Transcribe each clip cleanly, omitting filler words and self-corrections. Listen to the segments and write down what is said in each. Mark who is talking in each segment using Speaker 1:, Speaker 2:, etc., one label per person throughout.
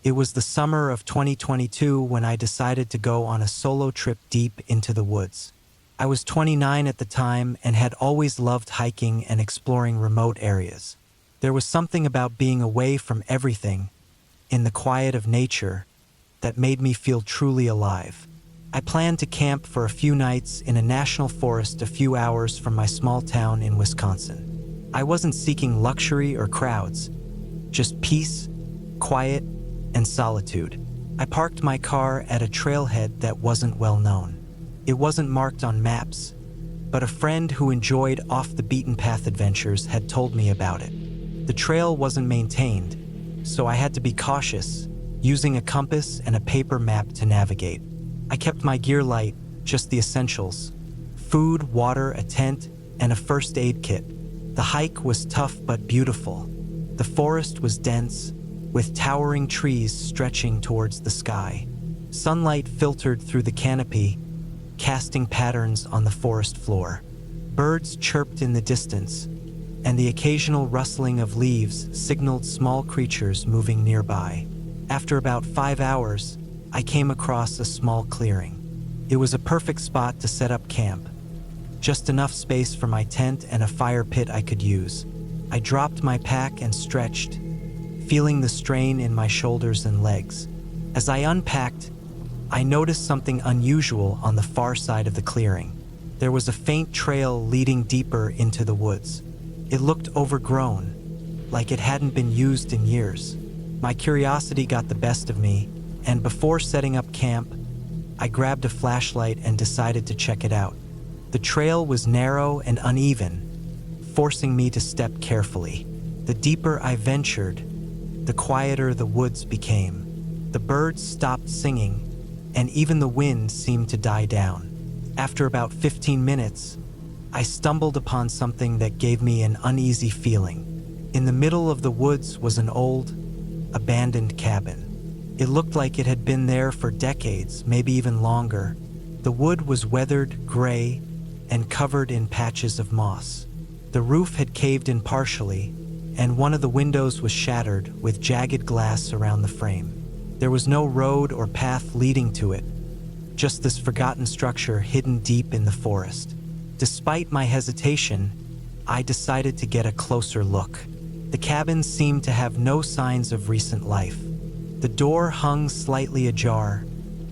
Speaker 1: It was the summer of 2022 when I decided to go on a solo trip deep into the woods. I was 29 at the time and had always loved hiking and exploring remote areas. There was something about being away from everything, in the quiet of nature, that made me feel truly alive. I planned to camp for a few nights in a national forest a few hours from my small town in Wisconsin. I wasn't seeking luxury or crowds, just peace, quiet, and solitude. I parked my car at a trailhead that wasn't well known. It wasn't marked on maps, but a friend who enjoyed off-the-beaten-path adventures had told me about it. The trail wasn't maintained, so I had to be cautious, using a compass and a paper map to navigate. I kept my gear light, just the essentials: food, water, a tent, and a first aid kit. The hike was tough but beautiful. The forest was dense, with towering trees stretching towards the sky. Sunlight filtered through the canopy, casting patterns on the forest floor. Birds chirped in the distance, and the occasional rustling of leaves signaled small creatures moving nearby. After about 5 hours, I came across a small clearing. It was a perfect spot to set up camp. Just enough space for my tent and a fire pit I could use. I dropped my pack and stretched, feeling the strain in my shoulders and legs. As I unpacked, I noticed something unusual on the far side of the clearing. There was a faint trail leading deeper into the woods. It looked overgrown, like it hadn't been used in years. My curiosity got the best of me, and before setting up camp, I grabbed a flashlight and decided to check it out. The trail was narrow and uneven, forcing me to step carefully. The deeper I ventured, the quieter the woods became. The birds stopped singing, and even the wind seemed to die down. After about 15 minutes, I stumbled upon something that gave me an uneasy feeling. In the middle of the woods was an old, abandoned cabin. It looked like it had been there for decades, maybe even longer. The wood was weathered, gray, and covered in patches of moss. The roof had caved in partially, and one of the windows was shattered with jagged glass around the frame. There was no road or path leading to it, just this forgotten structure hidden deep in the forest. Despite my hesitation, I decided to get a closer look. The cabin seemed to have no signs of recent life. The door hung slightly ajar,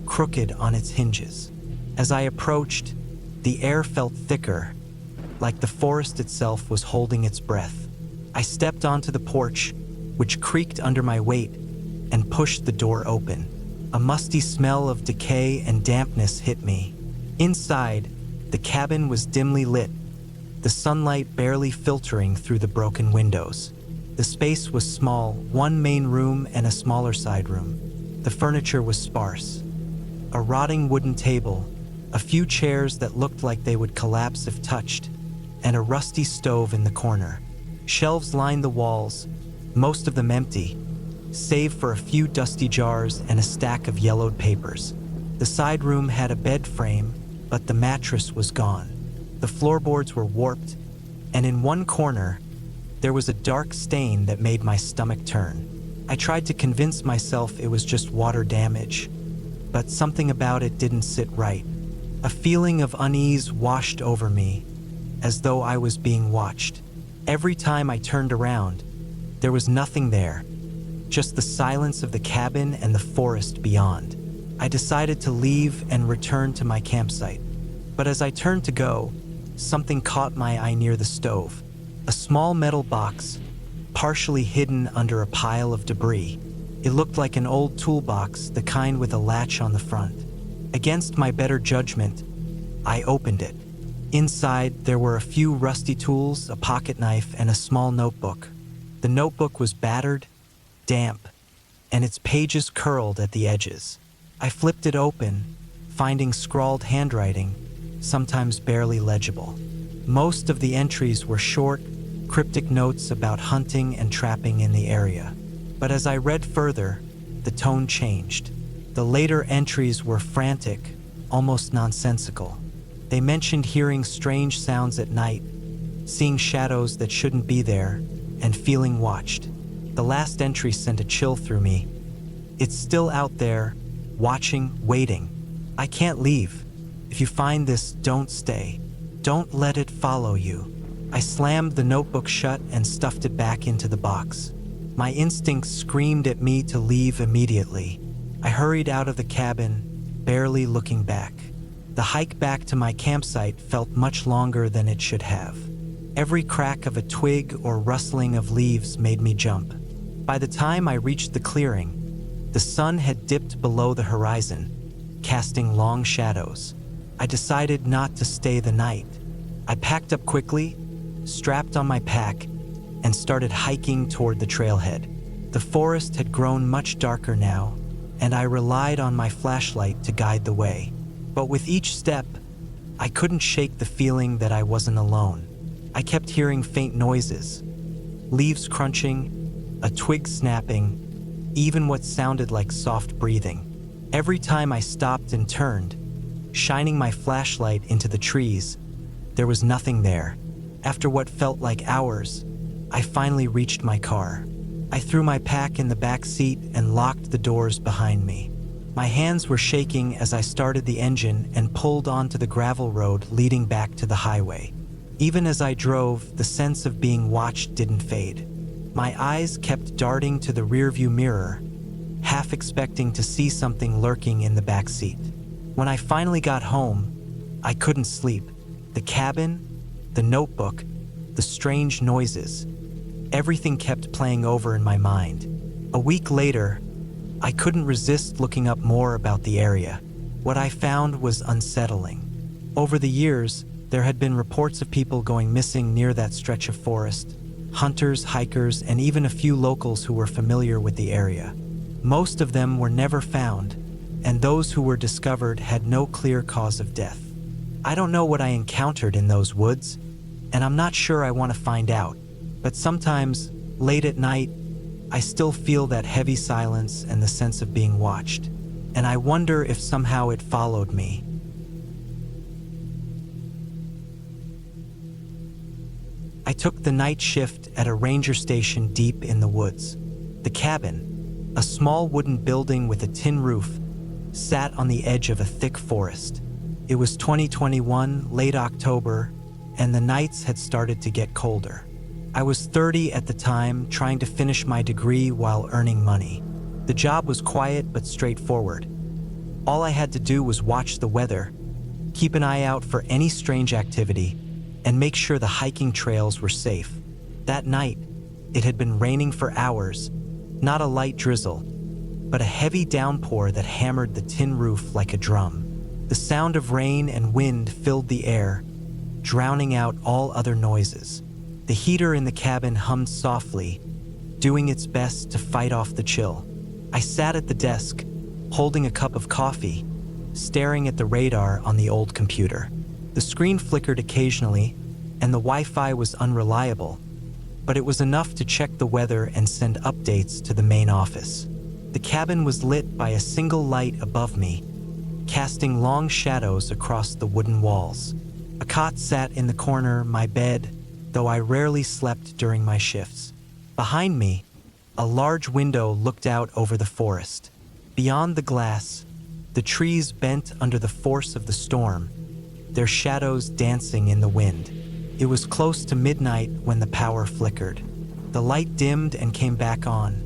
Speaker 1: crooked on its hinges. As I approached, the air felt thicker, like the forest itself was holding its breath. I stepped onto the porch, which creaked under my weight, and pushed the door open. A musty smell of decay and dampness hit me. Inside, the cabin was dimly lit, the sunlight barely filtering through the broken windows. The space was small, one main room and a smaller side room. The furniture was sparse. A rotting wooden table, a few chairs that looked like they would collapse if touched, and a rusty stove in the corner. Shelves lined the walls, most of them empty, save for a few dusty jars and a stack of yellowed papers. The side room had a bed frame, but the mattress was gone. The floorboards were warped, and in one corner, there was a dark stain that made my stomach turn. I tried to convince myself it was just water damage, but something about it didn't sit right. A feeling of unease washed over me, as though I was being watched. Every time I turned around, there was nothing there, just the silence of the cabin and the forest beyond. I decided to leave and return to my campsite. But as I turned to go, something caught my eye near the stove. A small metal box, partially hidden under a pile of debris. It looked like an old toolbox, the kind with a latch on the front. Against my better judgment, I opened it. Inside, there were a few rusty tools, a pocket knife, and a small notebook. The notebook was battered, damp, and its pages curled at the edges. I flipped it open, finding scrawled handwriting, sometimes barely legible. Most of the entries were short, cryptic notes about hunting and trapping in the area. But as I read further, the tone changed. The later entries were frantic, almost nonsensical. They mentioned hearing strange sounds at night, seeing shadows that shouldn't be there, and feeling watched. The last entry sent a chill through me. It's still out there, watching, waiting. I can't leave. If you find this, don't stay. Don't let it follow you. I slammed the notebook shut and stuffed it back into the box. My instincts screamed at me to leave immediately. I hurried out of the cabin, barely looking back. The hike back to my campsite felt much longer than it should have. Every crack of a twig or rustling of leaves made me jump. By the time I reached the clearing, the sun had dipped below the horizon, casting long shadows. I decided not to stay the night. I packed up quickly, strapped on my pack, and started hiking toward the trailhead. The forest had grown much darker now, and I relied on my flashlight to guide the way. But with each step, I couldn't shake the feeling that I wasn't alone. I kept hearing faint noises, leaves crunching, a twig snapping, even what sounded like soft breathing. Every time I stopped and turned, shining my flashlight into the trees, there was nothing there. After what felt like hours, I finally reached my car. I threw my pack in the back seat and locked the doors behind me. My hands were shaking as I started the engine and pulled onto the gravel road leading back to the highway. Even as I drove, the sense of being watched didn't fade. My eyes kept darting to the rearview mirror, half expecting to see something lurking in the back seat. When I finally got home, I couldn't sleep. The cabin, the notebook, the strange noises, everything kept playing over in my mind. A week later, I couldn't resist looking up more about the area. What I found was unsettling. Over the years, there had been reports of people going missing near that stretch of forest, hunters, hikers, and even a few locals who were familiar with the area. Most of them were never found, and those who were discovered had no clear cause of death. I don't know what I encountered in those woods, and I'm not sure I want to find out, but sometimes, late at night, I still feel that heavy silence and the sense of being watched, and I wonder if somehow it followed me. I took the night shift at a ranger station deep in the woods. The cabin, a small wooden building with a tin roof, sat on the edge of a thick forest. It was 2021, late October, and the nights had started to get colder. I was 30 at the time, trying to finish my degree while earning money. The job was quiet but straightforward. All I had to do was watch the weather, keep an eye out for any strange activity, and make sure the hiking trails were safe. That night, it had been raining for hours, not a light drizzle, but a heavy downpour that hammered the tin roof like a drum. The sound of rain and wind filled the air, drowning out all other noises. The heater in the cabin hummed softly, doing its best to fight off the chill. I sat at the desk, holding a cup of coffee, staring at the radar on the old computer. The screen flickered occasionally, and the Wi-Fi was unreliable, but it was enough to check the weather and send updates to the main office. The cabin was lit by a single light above me, casting long shadows across the wooden walls. A cot sat in the corner, my bed, though I rarely slept during my shifts. Behind me, a large window looked out over the forest. Beyond the glass, the trees bent under the force of the storm, their shadows dancing in the wind. It was close to midnight when the power flickered. The light dimmed and came back on,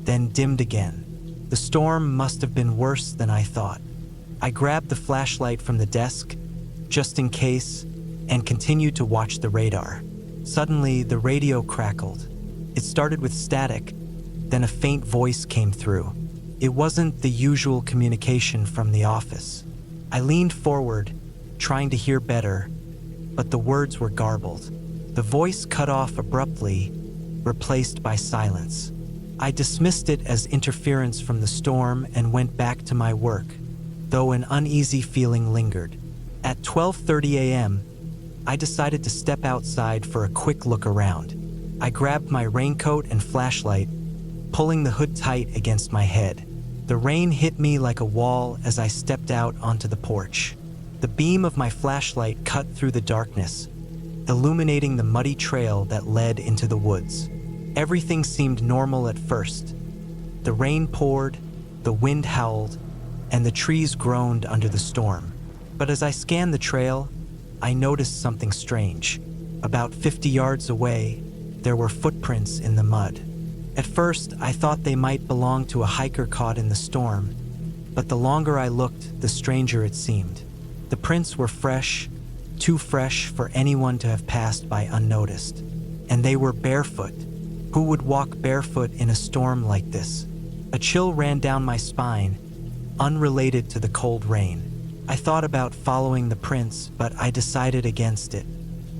Speaker 1: then dimmed again. The storm must have been worse than I thought. I grabbed the flashlight from the desk, just in case, and continued to watch the radar. Suddenly, the radio crackled. It started with static, then a faint voice came through. It wasn't the usual communication from the office. I leaned forward, trying to hear better, but the words were garbled. The voice cut off abruptly, replaced by silence. I dismissed it as interference from the storm and went back to my work, though an uneasy feeling lingered. At 12:30 a.m., I decided to step outside for a quick look around. I grabbed my raincoat and flashlight, pulling the hood tight against my head. The rain hit me like a wall as I stepped out onto the porch. The beam of my flashlight cut through the darkness, illuminating the muddy trail that led into the woods. Everything seemed normal at first. The rain poured, the wind howled, and the trees groaned under the storm. But as I scanned the trail, I noticed something strange. About 50 yards away, there were footprints in the mud. At first, I thought they might belong to a hiker caught in the storm, but the longer I looked, the stranger it seemed. The prints were fresh, too fresh for anyone to have passed by unnoticed. And they were barefoot. Who would walk barefoot in a storm like this? A chill ran down my spine, unrelated to the cold rain. I thought about following the prints, but I decided against it.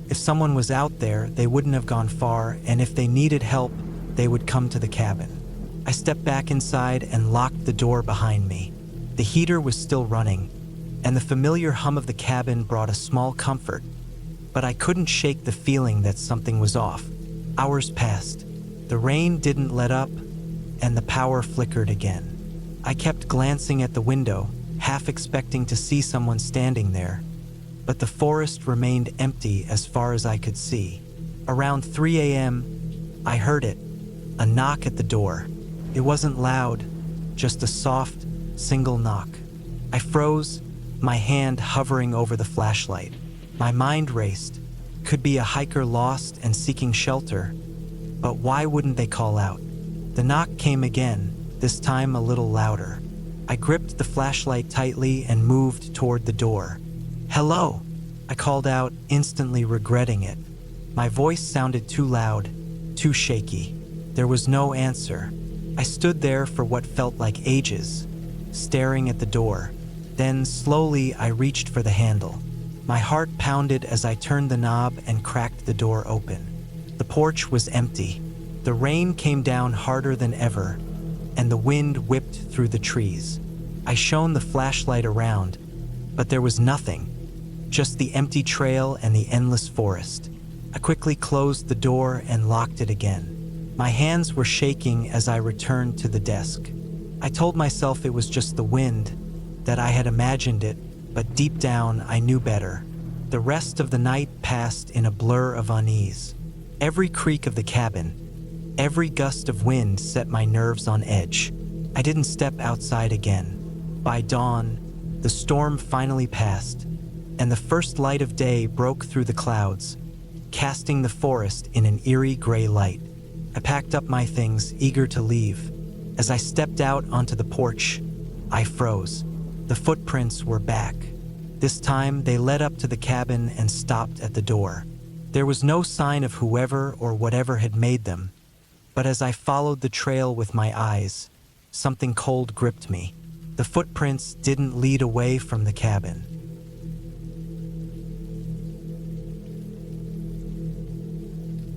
Speaker 1: If someone was out there, they wouldn't have gone far, and if they needed help, they would come to the cabin. I stepped back inside and locked the door behind me. The heater was still running, and the familiar hum of the cabin brought a small comfort, but I couldn't shake the feeling that something was off. Hours passed. The rain didn't let up, and the power flickered again. I kept glancing at the window, half expecting to see someone standing there, but the forest remained empty as far as I could see. Around 3 a.m., I heard it, a knock at the door. It wasn't loud, just a soft, single knock. I froze, my hand hovering over the flashlight. My mind raced. Could be a hiker lost and seeking shelter, but why wouldn't they call out? The knock came again, this time a little louder. I gripped the flashlight tightly and moved toward the door. "Hello," I called out, instantly regretting it. My voice sounded too loud, too shaky. There was no answer. I stood there for what felt like ages, staring at the door. Then, slowly, I reached for the handle. My heart pounded as I turned the knob and cracked the door open. The porch was empty. The rain came down harder than ever, and the wind whipped through the trees. I shone the flashlight around, but there was nothing, just the empty trail and the endless forest. I quickly closed the door and locked it again. My hands were shaking as I returned to the desk. I told myself it was just the wind, that I had imagined it, but deep down I knew better. The rest of the night passed in a blur of unease. Every creak of the cabin, every gust of wind set my nerves on edge. I didn't step outside again. By dawn, the storm finally passed, and the first light of day broke through the clouds, casting the forest in an eerie gray light. I packed up my things, eager to leave. As I stepped out onto the porch, I froze. The footprints were back. This time, they led up to the cabin and stopped at the door. There was no sign of whoever or whatever had made them, but as I followed the trail with my eyes, something cold gripped me. The footprints didn't lead away from the cabin.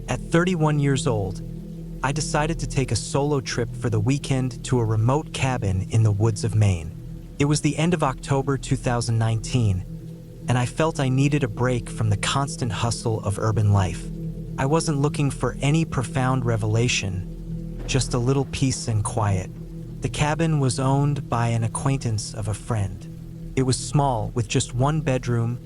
Speaker 1: At 31 years old, I decided to take a solo trip for the weekend to a remote cabin in the woods of Maine. It was the end of October 2019, and I felt I needed a break from the constant hustle of urban life. I wasn't looking for any profound revelation, just a little peace and quiet. The cabin was owned by an acquaintance of a friend. It was small, with just one bedroom,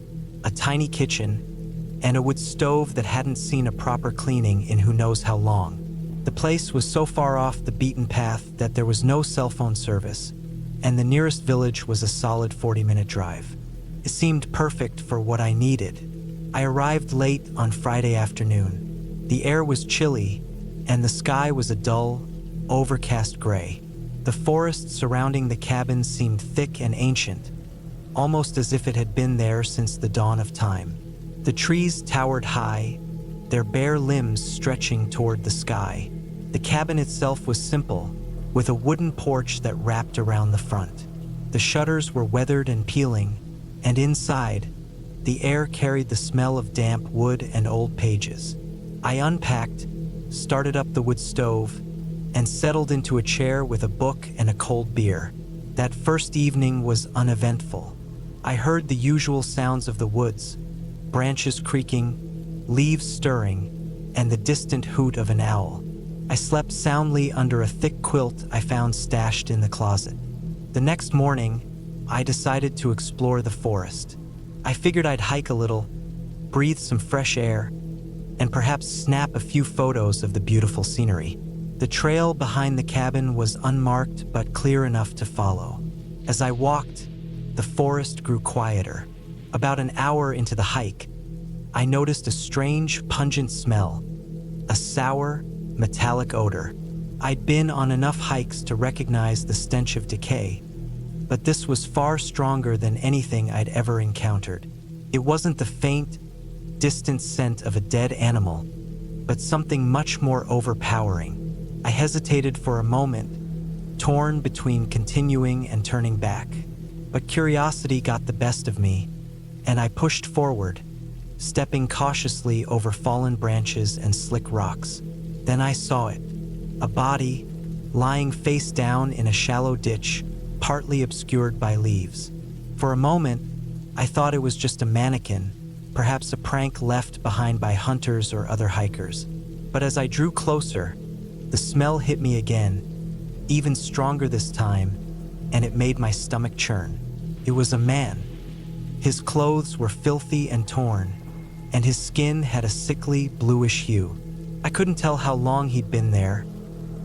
Speaker 1: a tiny kitchen, and a wood stove that hadn't seen a proper cleaning in who knows how long. The place was so far off the beaten path that there was no cell phone service, and the nearest village was a solid 40-minute drive. It seemed perfect for what I needed. I arrived late on Friday afternoon. The air was chilly, and the sky was a dull, overcast gray. The forest surrounding the cabin seemed thick and ancient, almost as if it had been there since the dawn of time. The trees towered high, their bare limbs stretching toward the sky. The cabin itself was simple, with a wooden porch that wrapped around the front. The shutters were weathered and peeling, and inside, the air carried the smell of damp wood and old pages. I unpacked, started up the wood stove, and settled into a chair with a book and a cold beer. That first evening was uneventful. I heard the usual sounds of the woods, branches creaking, leaves stirring, and the distant hoot of an owl. I slept soundly under a thick quilt I found stashed in the closet. The next morning, I decided to explore the forest. I figured I'd hike a little, breathe some fresh air, and perhaps snap a few photos of the beautiful scenery. The trail behind the cabin was unmarked but clear enough to follow. As I walked, the forest grew quieter. About an hour into the hike, I noticed a strange, pungent smell, a sour, metallic odor. I'd been on enough hikes to recognize the stench of decay, but this was far stronger than anything I'd ever encountered. It wasn't the faint, distant scent of a dead animal, but something much more overpowering. I hesitated for a moment, torn between continuing and turning back. But curiosity got the best of me, and I pushed forward, stepping cautiously over fallen branches and slick rocks. Then I saw it, a body lying face down in a shallow ditch, partly obscured by leaves. For a moment, I thought it was just a mannequin, perhaps a prank left behind by hunters or other hikers. But as I drew closer, the smell hit me again, even stronger this time, and it made my stomach churn. It was a man. His clothes were filthy and torn, and his skin had a sickly, bluish hue. I couldn't tell how long he'd been there,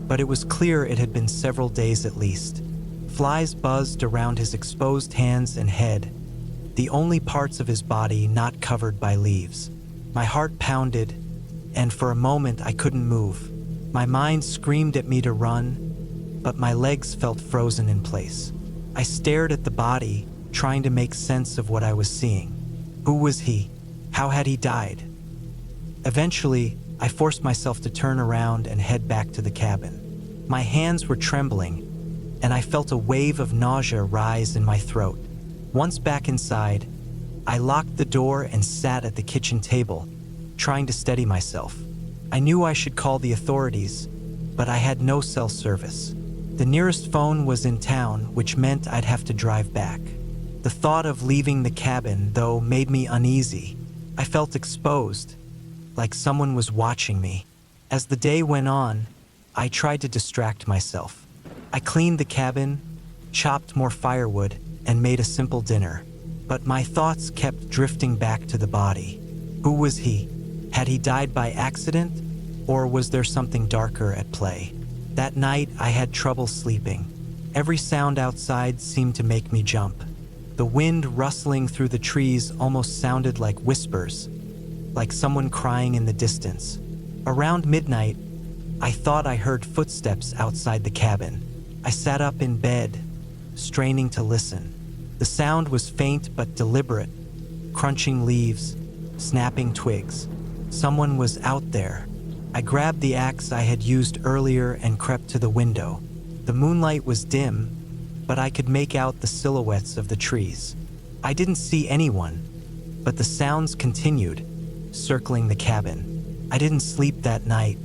Speaker 1: but it was clear it had been several days at least. Flies buzzed around his exposed hands and head, the only parts of his body not covered by leaves. My heart pounded, and for a moment I couldn't move. My mind screamed at me to run, but my legs felt frozen in place. I stared at the body, trying to make sense of what I was seeing. Who was he? How had he died? Eventually, I forced myself to turn around and head back to the cabin. My hands were trembling, and I felt a wave of nausea rise in my throat. Once back inside, I locked the door and sat at the kitchen table, trying to steady myself. I knew I should call the authorities, but I had no cell service. The nearest phone was in town, which meant I'd have to drive back. The thought of leaving the cabin, though, made me uneasy. I felt exposed, like someone was watching me. As the day went on, I tried to distract myself. I cleaned the cabin, chopped more firewood, and made a simple dinner. But my thoughts kept drifting back to the body. Who was he? Had he died by accident, or was there something darker at play? That night, I had trouble sleeping. Every sound outside seemed to make me jump. The wind rustling through the trees almost sounded like whispers, like someone crying in the distance. Around midnight, I thought I heard footsteps outside the cabin. I sat up in bed, straining to listen. The sound was faint but deliberate, crunching leaves, snapping twigs. Someone was out there. I grabbed the axe I had used earlier and crept to the window. The moonlight was dim, but I could make out the silhouettes of the trees. I didn't see anyone, but the sounds continued, circling the cabin. I didn't sleep that night.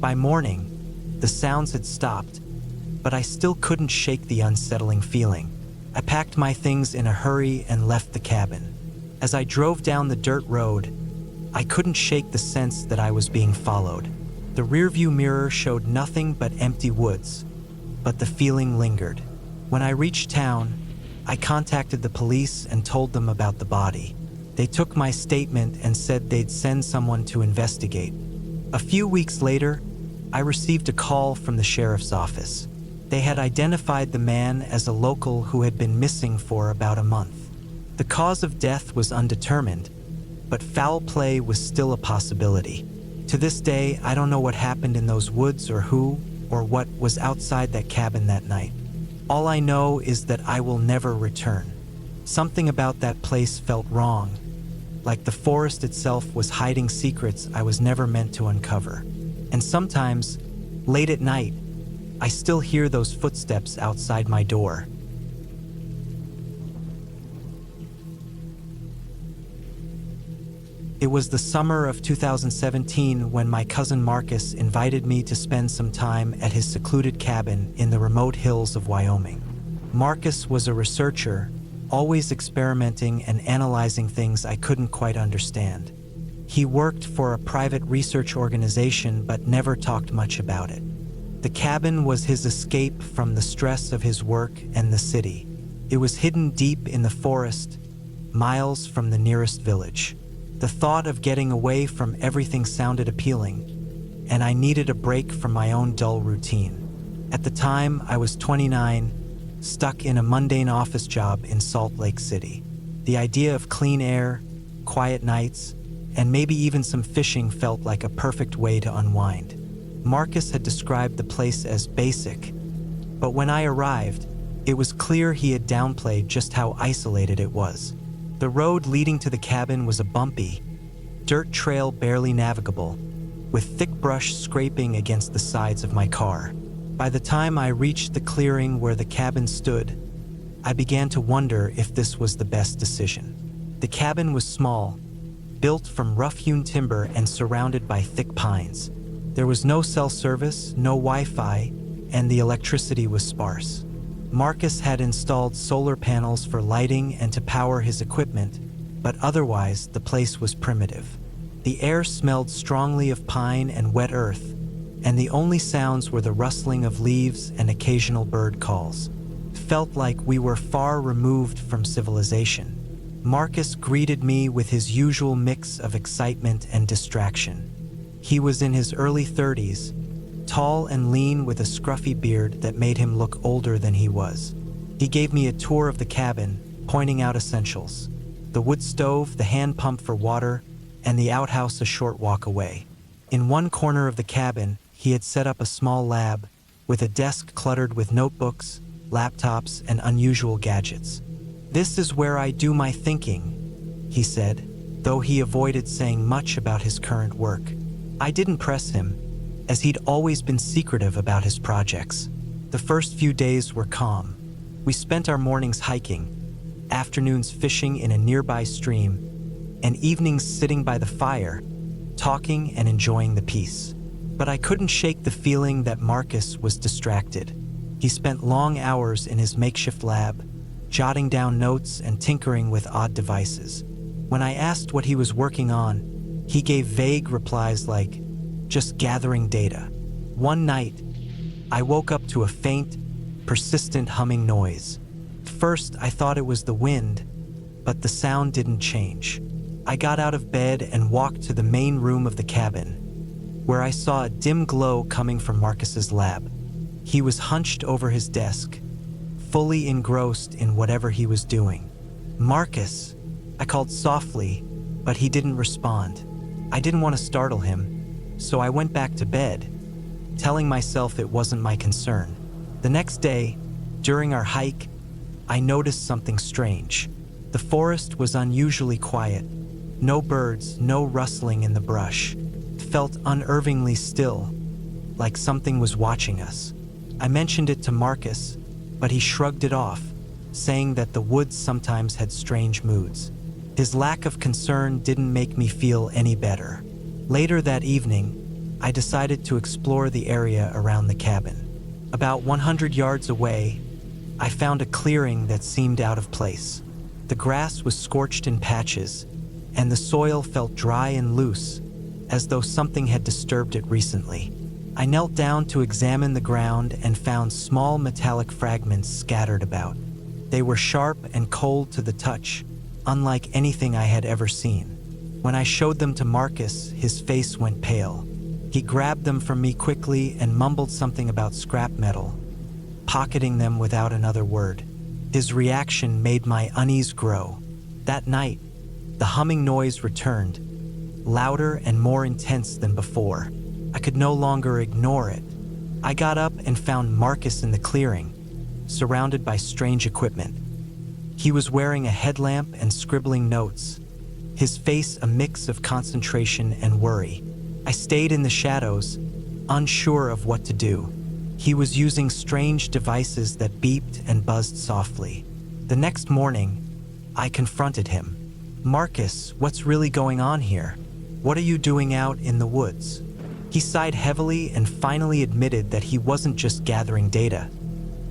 Speaker 1: By morning, the sounds had stopped, but I still couldn't shake the unsettling feeling. I packed my things in a hurry and left the cabin. As I drove down the dirt road, I couldn't shake the sense that I was being followed. The rearview mirror showed nothing but empty woods, but the feeling lingered. When I reached town, I contacted the police and told them about the body. They took my statement and said they'd send someone to investigate. A few weeks later, I received a call from the sheriff's office. They had identified the man as a local who had been missing for about a month. The cause of death was undetermined, but foul play was still a possibility. To this day, I don't know what happened in those woods or who or what was outside that cabin that night. All I know is that I will never return. Something about that place felt wrong, like the forest itself was hiding secrets I was never meant to uncover. And sometimes, late at night, I still hear those footsteps outside my door. It was the summer of 2017 when my cousin Marcus invited me to spend some time at his secluded cabin in the remote hills of Wyoming. Marcus was a researcher, always experimenting and analyzing things I couldn't quite understand. He worked for a private research organization but never talked much about it. The cabin was his escape from the stress of his work and the city. It was hidden deep in the forest, miles from the nearest village. The thought of getting away from everything sounded appealing, and I needed a break from my own dull routine. At the time, I was 29, stuck in a mundane office job in Salt Lake City. The idea of clean air, quiet nights, and maybe even some fishing felt like a perfect way to unwind. Marcus had described the place as basic, but when I arrived, it was clear he had downplayed just how isolated it was. The road leading to the cabin was a bumpy, dirt trail barely navigable, with thick brush scraping against the sides of my car. By the time I reached the clearing where the cabin stood, I began to wonder if this was the best decision. The cabin was small, built from rough-hewn timber and surrounded by thick pines. There was no cell service, no Wi-Fi, and the electricity was sparse. Marcus had installed solar panels for lighting and to power his equipment, but otherwise the place was primitive. The air smelled strongly of pine and wet earth, and the only sounds were the rustling of leaves and occasional bird calls. It felt like we were far removed from civilization. Marcus greeted me with his usual mix of excitement and distraction. He was in his early 30s, tall and lean with a scruffy beard that made him look older than he was. He gave me a tour of the cabin, pointing out essentials: the wood stove, the hand pump for water, and the outhouse a short walk away. In one corner of the cabin, he had set up a small lab, with a desk cluttered with notebooks, laptops, and unusual gadgets. "This is where I do my thinking," he said, though he avoided saying much about his current work. I didn't press him, as he'd always been secretive about his projects. The first few days were calm. We spent our mornings hiking, afternoons fishing in a nearby stream, and evenings sitting by the fire, talking and enjoying the peace. But I couldn't shake the feeling that Marcus was distracted. He spent long hours in his makeshift lab, jotting down notes and tinkering with odd devices. When I asked what he was working on, he gave vague replies like, "Just gathering data." One night, I woke up to a faint, persistent humming noise. First, I thought it was the wind, but the sound didn't change. I got out of bed and walked to the main room of the cabin, where I saw a dim glow coming from Marcus's lab. He was hunched over his desk, fully engrossed in whatever he was doing. "Marcus," I called softly, but he didn't respond. I didn't want to startle him, so I went back to bed, telling myself it wasn't my concern. The next day, during our hike, I noticed something strange. The forest was unusually quiet. No birds, no rustling in the brush. It felt unnervingly still, like something was watching us. I mentioned it to Marcus, but he shrugged it off, saying that the woods sometimes had strange moods. His lack of concern didn't make me feel any better. Later that evening, I decided to explore the area around the cabin. About 100 yards away, I found a clearing that seemed out of place. The grass was scorched in patches, and the soil felt dry and loose, as though something had disturbed it recently. I knelt down to examine the ground and found small metallic fragments scattered about. They were sharp and cold to the touch, unlike anything I had ever seen. When I showed them to Marcus, his face went pale. He grabbed them from me quickly and mumbled something about scrap metal, pocketing them without another word. His reaction made my unease grow. That night, the humming noise returned, louder and more intense than before. I could no longer ignore it. I got up and found Marcus in the clearing, surrounded by strange equipment. He was wearing a headlamp and scribbling notes, his face a mix of concentration and worry. I stayed in the shadows, unsure of what to do. He was using strange devices that beeped and buzzed softly. The next morning, I confronted him. "Marcus, what's really going on here? What are you doing out in the woods?" He sighed heavily and finally admitted that he wasn't just gathering data.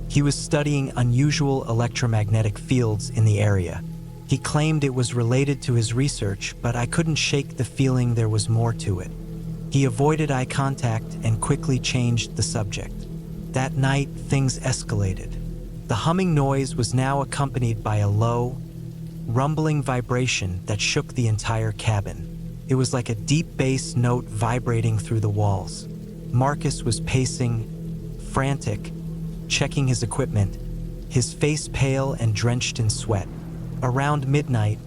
Speaker 1: He was studying unusual electromagnetic fields in the area. He claimed it was related to his research, but I couldn't shake the feeling there was more to it. He avoided eye contact and quickly changed the subject. That night, things escalated. The humming noise was now accompanied by a low, rumbling vibration that shook the entire cabin. It was like a deep bass note vibrating through the walls. Marcus was pacing, frantic, checking his equipment, his face pale and drenched in sweat. Around midnight,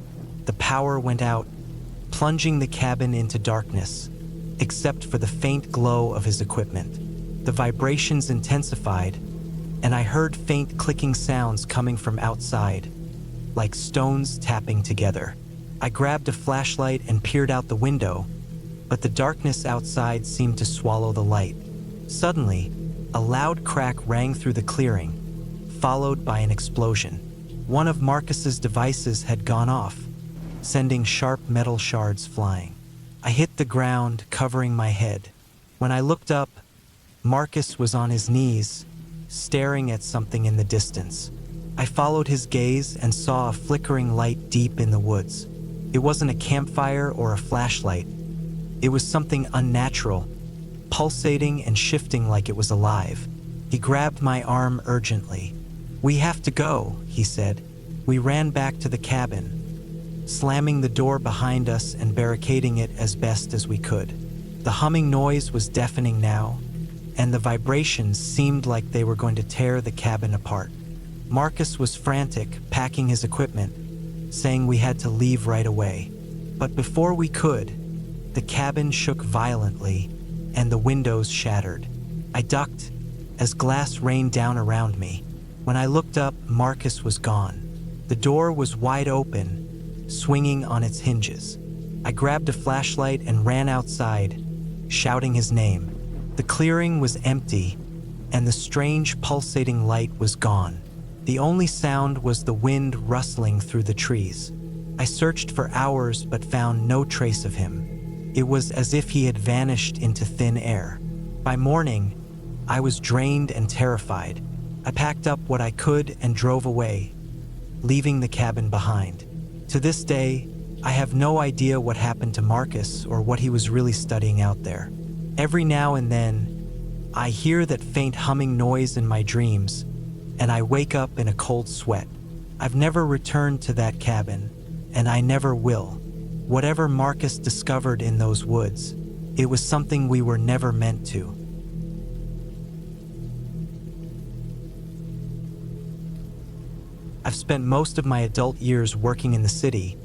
Speaker 1: the power went out, plunging the cabin into darkness, except for the faint glow of his equipment. The vibrations intensified, and I heard faint clicking sounds coming from outside, like stones tapping together. I grabbed a flashlight and peered out the window, but the darkness outside seemed to swallow the light. Suddenly, a loud crack rang through the clearing, followed by an explosion. One of Marcus's devices had gone off, sending sharp metal shards flying. I hit the ground, covering my head. When I looked up, Marcus was on his knees, staring at something in the distance. I followed his gaze and saw a flickering light deep in the woods. It wasn't a campfire or a flashlight. It was something unnatural, pulsating and shifting like it was alive. He grabbed my arm urgently. "We have to go," he said. We ran back to the cabin, slamming the door behind us and barricading it as best as we could. The humming noise was deafening now, and the vibrations seemed like they were going to tear the cabin apart. Marcus was frantic, packing his equipment, saying we had to leave right away. But before we could, the cabin shook violently and the windows shattered. I ducked as glass rained down around me. When I looked up, Marcus was gone. The door was wide open, swinging on its hinges. I grabbed a flashlight and ran outside, shouting his name. The clearing was empty, and the strange pulsating light was gone. The only sound was the wind rustling through the trees. I searched for hours but found no trace of him. It was as if he had vanished into thin air. By morning, I was drained and terrified. I packed up what I could and drove away, leaving the cabin behind. To this day, I have no idea what happened to Marcus or what he was really studying out there. Every now and then, I hear that faint humming noise in my dreams, and I wake up in a cold sweat. I've never returned to that cabin, and I never will. Whatever Marcus discovered in those woods, it was something we were never meant to. I've spent most of my adult years working in the city,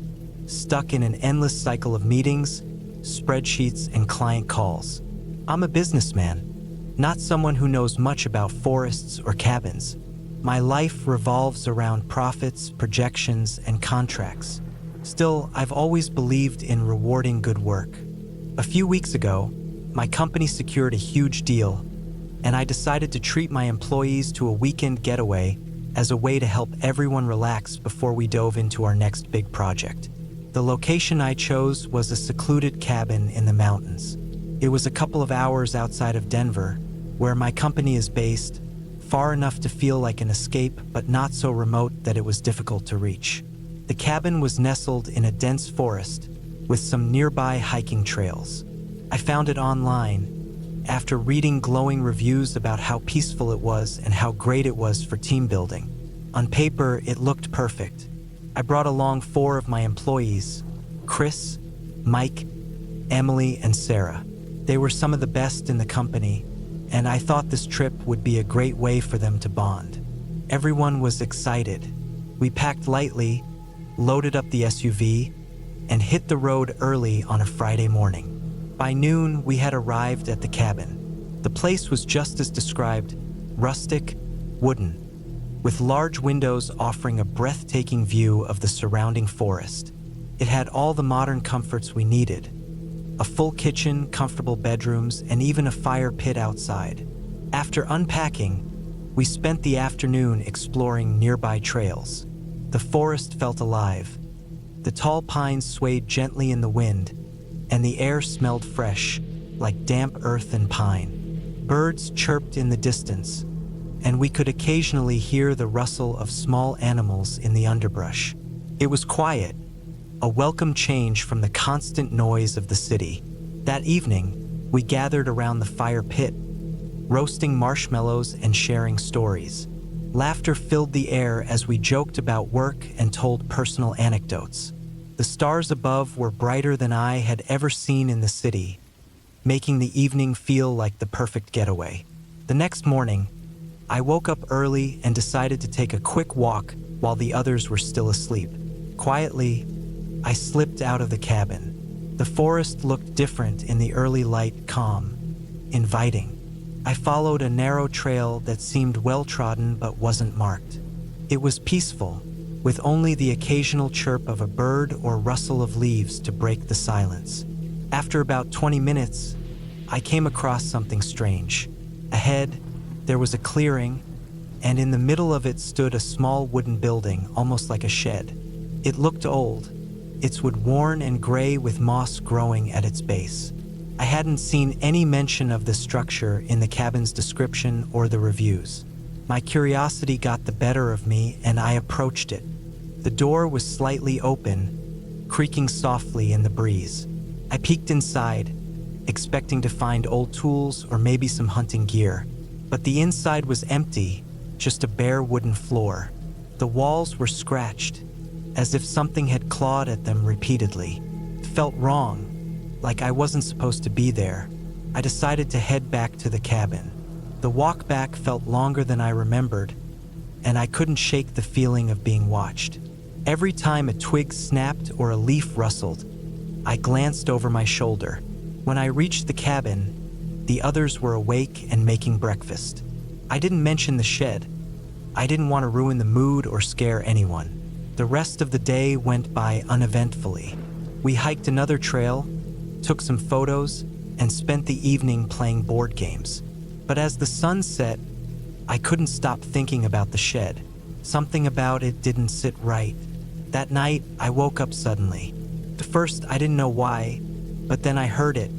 Speaker 1: stuck in an endless cycle of meetings, spreadsheets, and client calls. I'm a businessman, not someone who knows much about forests or cabins. My life revolves around profits, projections, and contracts. Still, I've always believed in rewarding good work. A few weeks ago, my company secured a huge deal, and I decided to treat my employees to a weekend getaway as a way to help everyone relax before we dove into our next big project. The location I chose was a secluded cabin in the mountains. It was a couple of hours outside of Denver, where my company is based, far enough to feel like an escape, but not so remote that it was difficult to reach. The cabin was nestled in a dense forest with some nearby hiking trails. I found it online after reading glowing reviews about how peaceful it was and how great it was for team building. On paper, it looked perfect. I brought along 4 of my employees: Chris, Mike, Emily, and Sarah. They were some of the best in the company, and I thought this trip would be a great way for them to bond. Everyone was excited. We packed lightly, loaded up the SUV, and hit the road early on a Friday morning. By noon, we had arrived at the cabin. The place was just as described, rustic, wooden, with large windows offering a breathtaking view of the surrounding forest. It had all the modern comforts we needed: a full kitchen, comfortable bedrooms, and even a fire pit outside. After unpacking, we spent the afternoon exploring nearby trails. The forest felt alive. The tall pines swayed gently in the wind, and the air smelled fresh, like damp earth and pine. Birds chirped in the distance, and we could occasionally hear the rustle of small animals in the underbrush. It was quiet, a welcome change from the constant noise of the city. That evening, we gathered around the fire pit, roasting marshmallows and sharing stories. Laughter filled the air as we joked about work and told personal anecdotes. The stars above were brighter than I had ever seen in the city, making the evening feel like the perfect getaway. The next morning, I woke up early and decided to take a quick walk while the others were still asleep. Quietly, I slipped out of the cabin. The forest looked different in the early light, calm, inviting. I followed a narrow trail that seemed well-trodden but wasn't marked. It was peaceful, with only the occasional chirp of a bird or rustle of leaves to break the silence. After about 20 minutes, I came across something strange. Ahead, there was a clearing, and in the middle of it stood a small wooden building, almost like a shed. It looked old, its wood worn and gray with moss growing at its base. I hadn't seen any mention of the structure in the cabin's description or the reviews. My curiosity got the better of me and I approached it. The door was slightly open, creaking softly in the breeze. I peeked inside, expecting to find old tools or maybe some hunting gear. But the inside was empty, just a bare wooden floor. The walls were scratched, as if something had clawed at them repeatedly. It felt wrong, like I wasn't supposed to be there. I decided to head back to the cabin. The walk back felt longer than I remembered, and I couldn't shake the feeling of being watched. Every time a twig snapped or a leaf rustled, I glanced over my shoulder. When I reached the cabin, the others were awake and making breakfast. I didn't mention the shed. I didn't want to ruin the mood or scare anyone. The rest of the day went by uneventfully. We hiked another trail, took some photos, and spent the evening playing board games. But as the sun set, I couldn't stop thinking about the shed. Something about it didn't sit right. That night, I woke up suddenly. At first, I didn't know why, but then I heard it,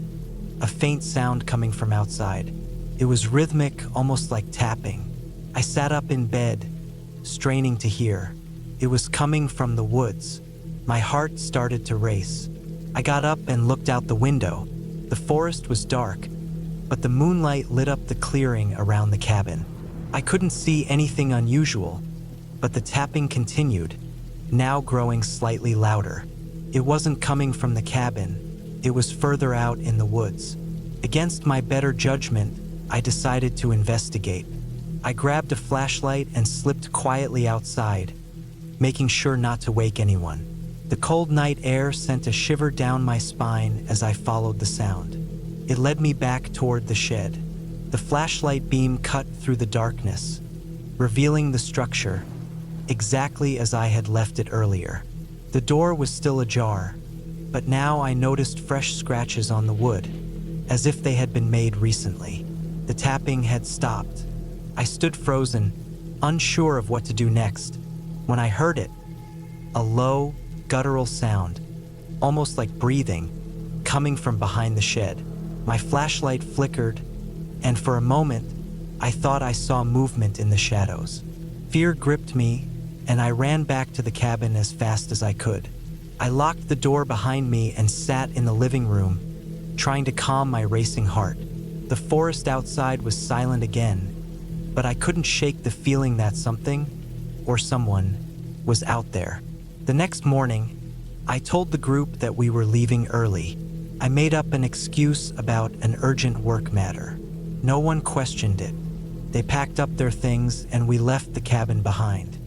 Speaker 1: a faint sound coming from outside. It was rhythmic, almost like tapping. I sat up in bed, straining to hear. It was coming from the woods. My heart started to race. I got up and looked out the window. The forest was dark, but the moonlight lit up the clearing around the cabin. I couldn't see anything unusual, but the tapping continued, now growing slightly louder. It wasn't coming from the cabin. It was further out in the woods. Against my better judgment, I decided to investigate. I grabbed a flashlight and slipped quietly outside, making sure not to wake anyone. The cold night air sent a shiver down my spine as I followed the sound. It led me back toward the shed. The flashlight beam cut through the darkness, revealing the structure, exactly as I had left it earlier. The door was still ajar, but now I noticed fresh scratches on the wood, as if they had been made recently. The tapping had stopped. I stood frozen, unsure of what to do next, when I heard it, a low, guttural sound, almost like breathing, coming from behind the shed. My flashlight flickered, and for a moment, I thought I saw movement in the shadows. Fear gripped me, and I ran back to the cabin as fast as I could. I locked the door behind me and sat in the living room, trying to calm my racing heart. The forest outside was silent again, but I couldn't shake the feeling that something, or someone, was out there. The next morning, I told the group that we were leaving early. I made up an excuse about an urgent work matter. No one questioned it. They packed up their things and we left the cabin behind.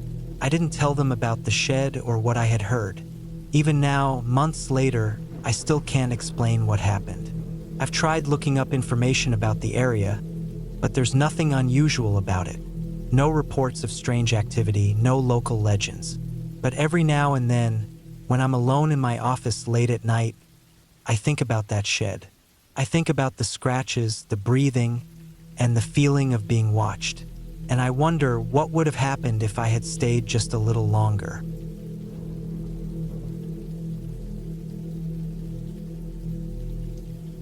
Speaker 1: I didn't tell them about the shed or what I had heard. Even now, months later, I still can't explain what happened. I've tried looking up information about the area, but there's nothing unusual about it. No reports of strange activity, no local legends. But every now and then, when I'm alone in my office late at night, I think about that shed. I think about the scratches, the breathing, and the feeling of being watched. And I wonder what would have happened if I had stayed just a little longer.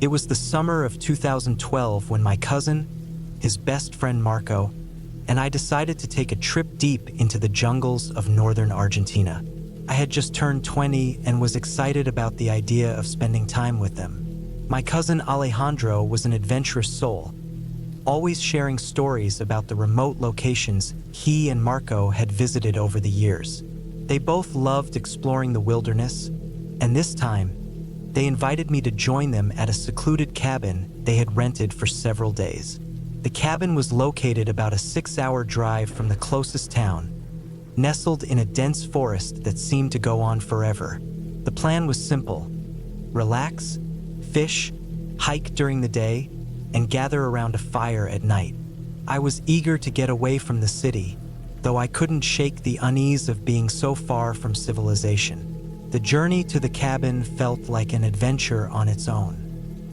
Speaker 1: It was the summer of 2012 when my cousin, his best friend Marco, and I decided to take a trip deep into the jungles of northern Argentina. I had just turned 20 and was excited about the idea of spending time with them. My cousin Alejandro was an adventurous soul, always sharing stories about the remote locations he and Marco had visited over the years. They both loved exploring the wilderness, and this time, They invited me to join them at a secluded cabin they had rented for several days. The cabin was located about a 6-hour drive from the closest town, nestled in a dense forest that seemed to go on forever. The plan was simple: relax, fish, hike during the day, and gather around a fire at night. I was eager to get away from the city, though I couldn't shake the unease of being so far from civilization. The journey to the cabin felt like an adventure on its own.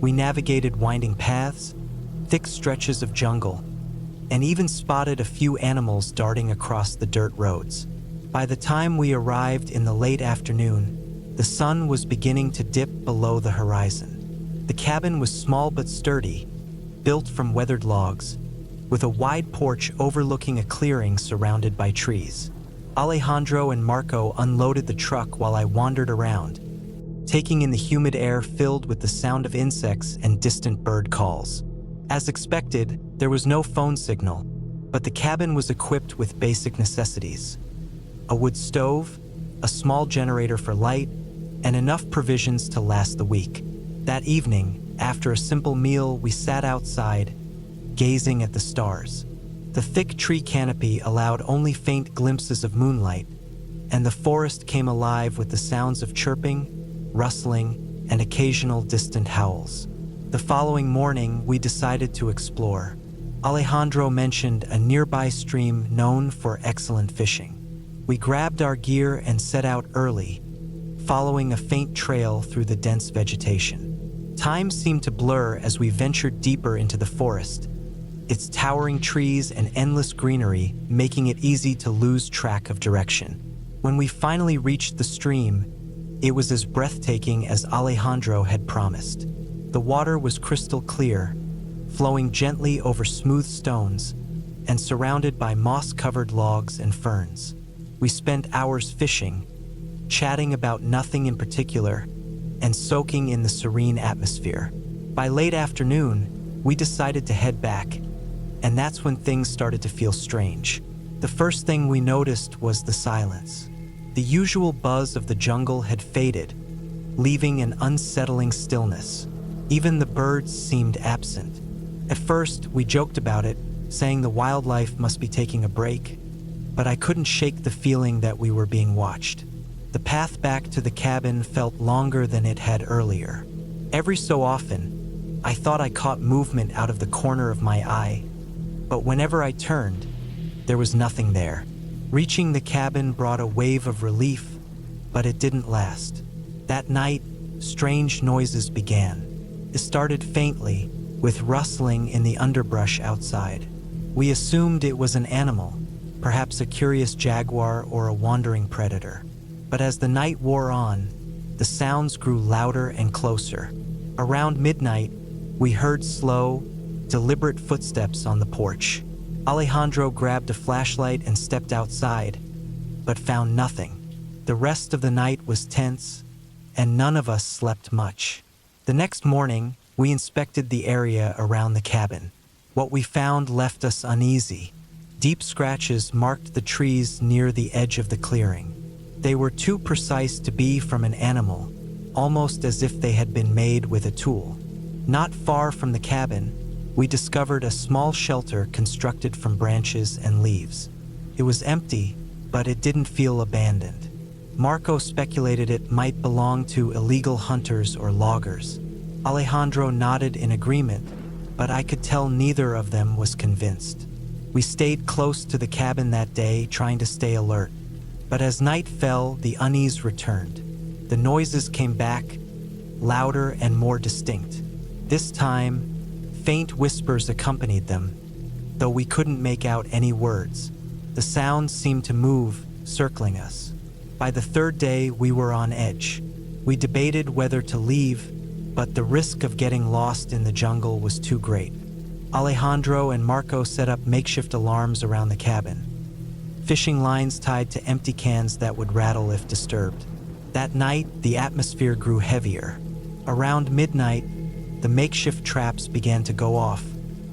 Speaker 1: We navigated winding paths, thick stretches of jungle, and even spotted a few animals darting across the dirt roads. By the time we arrived in the late afternoon, the sun was beginning to dip below the horizon. The cabin was small but sturdy, built from weathered logs, with a wide porch overlooking a clearing surrounded by trees. Alejandro and Marco unloaded the truck while I wandered around, taking in the humid air filled with the sound of insects and distant bird calls. As expected, there was no phone signal, but the cabin was equipped with basic necessities: a wood stove, a small generator for light, and enough provisions to last the week. That evening, after a simple meal, we sat outside, gazing at the stars. The thick tree canopy allowed only faint glimpses of moonlight, and the forest came alive with the sounds of chirping, rustling, and occasional distant howls. The following morning, we decided to explore. Alejandro mentioned a nearby stream known for excellent fishing. We grabbed our gear and set out early, following a faint trail through the dense vegetation. Time seemed to blur as we ventured deeper into the forest, its towering trees and endless greenery making it easy to lose track of direction. When we finally reached the stream, it was as breathtaking as Alejandro had promised. The water was crystal clear, flowing gently over smooth stones and surrounded by moss-covered logs and ferns. We spent hours fishing, chatting about nothing in particular, and soaking in the serene atmosphere. By late afternoon, we decided to head back, and that's when things started to feel strange. The first thing we noticed was the silence. The usual buzz of the jungle had faded, leaving an unsettling stillness. Even the birds seemed absent. At first, we joked about it, saying the wildlife must be taking a break, but I couldn't shake the feeling that we were being watched. The path back to the cabin felt longer than it had earlier. Every so often, I thought I caught movement out of the corner of my eye, but whenever I turned, there was nothing there. Reaching the cabin brought a wave of relief, but it didn't last. That night, strange noises began. It started faintly, with rustling in the underbrush outside. We assumed it was an animal, perhaps a curious jaguar or a wandering predator. But as the night wore on, the sounds grew louder and closer. Around midnight, we heard slow, deliberate footsteps on the porch. Alejandro grabbed a flashlight and stepped outside, but found nothing. The rest of the night was tense, and none of us slept much. The next morning, we inspected the area around the cabin. What we found left us uneasy. Deep scratches marked the trees near the edge of the clearing. They were too precise to be from an animal, almost as if they had been made with a tool. Not far from the cabin, we discovered a small shelter constructed from branches and leaves. It was empty, but it didn't feel abandoned. Marco speculated it might belong to illegal hunters or loggers. Alejandro nodded in agreement, but I could tell neither of them was convinced. We stayed close to the cabin that day, trying to stay alert. But as night fell, the unease returned. The noises came back, louder and more distinct. This time, faint whispers accompanied them, though we couldn't make out any words. The sounds seemed to move, circling us. By the third day, we were on edge. We debated whether to leave, but the risk of getting lost in the jungle was too great. Alejandro and Marco set up makeshift alarms around the cabin, fishing lines tied to empty cans that would rattle if disturbed. That night, the atmosphere grew heavier. Around midnight, the makeshift traps began to go off,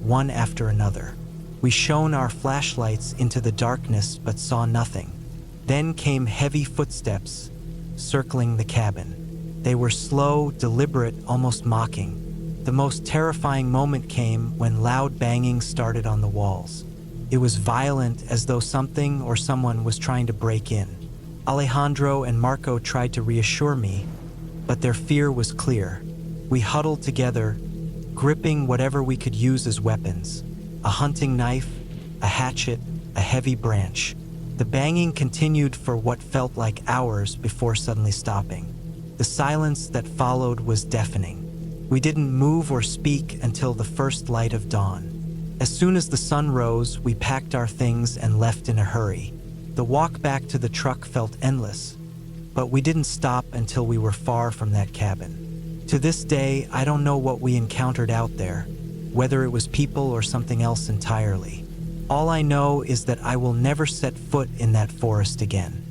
Speaker 1: one after another. We shone our flashlights into the darkness but saw nothing. Then came heavy footsteps, circling the cabin. They were slow, deliberate, almost mocking. The most terrifying moment came when loud banging started on the walls. It was violent, as though something or someone was trying to break in. Alejandro and Marco tried to reassure me, but their fear was clear. We huddled together, gripping whatever we could use as weapons: a hunting knife, a hatchet, a heavy branch. The banging continued for what felt like hours before suddenly stopping. The silence that followed was deafening. We didn't move or speak until the first light of dawn. As soon as the sun rose, we packed our things and left in a hurry. The walk back to the truck felt endless, but we didn't stop until we were far from that cabin. To this day, I don't know what we encountered out there, whether it was people or something else entirely. All I know is that I will never set foot in that forest again.